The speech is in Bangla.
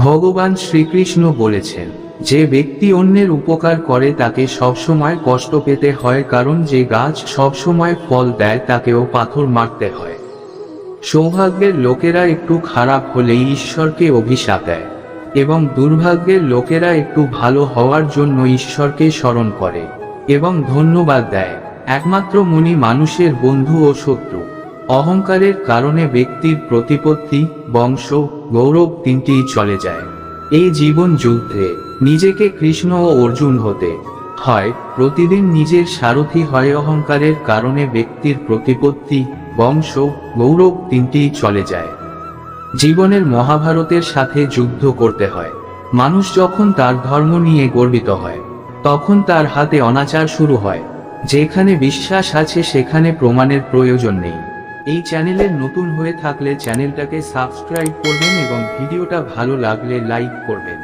ভগবান শ্রীকৃষ্ণ বলেছেন, যে ব্যক্তি অন্যের উপকার করে তাকে সবসময় কষ্ট পেতে হয়, কারণ যে গাছ সবসময় ফল দেয় তাকেও পাথর মারতে হয়। সৌভাগ্যের লোকেরা একটু খারাপ হলেই ঈশ্বরকে অভিশাপ দেয়, এবং দুর্ভাগ্যের লোকেরা একটু ভালো হওয়ার জন্য ঈশ্বরকে স্মরণ করে এবং ধন্যবাদ দেয়। একমাত্র মুনি মানুষের বন্ধু ও শত্রু। অহংকারের কারণে ব্যক্তির প্রতিপত্তি, বংশ, গৌরব তিনটিই চলে যায়। এই জীবন যুদ্ধে নিজেকে কৃষ্ণ ও অর্জুন হতে হয়, প্রতিদিন নিজের সারথি হয়। অহংকারের কারণে ব্যক্তির প্রতিপত্তি, বংশ, গৌরব তিনটিই চলে যায়। জীবনের মহাভারতের সাথে যুদ্ধ করতে হয়। মানুষ যখন তার ধর্ম নিয়ে গর্বিত হয়, তখন তার হাতে অনাচার শুরু হয়। যেখানে বিশ্বাস আছে সেখানে প্রমাণের প্রয়োজন নেই। এই চ্যানেলের নতুন হয়ে থাকলে চ্যানেলটাকে সাবস্ক্রাইব করবেন এবং ভিডিওটা ভালো লাগলে লাইক করবেন।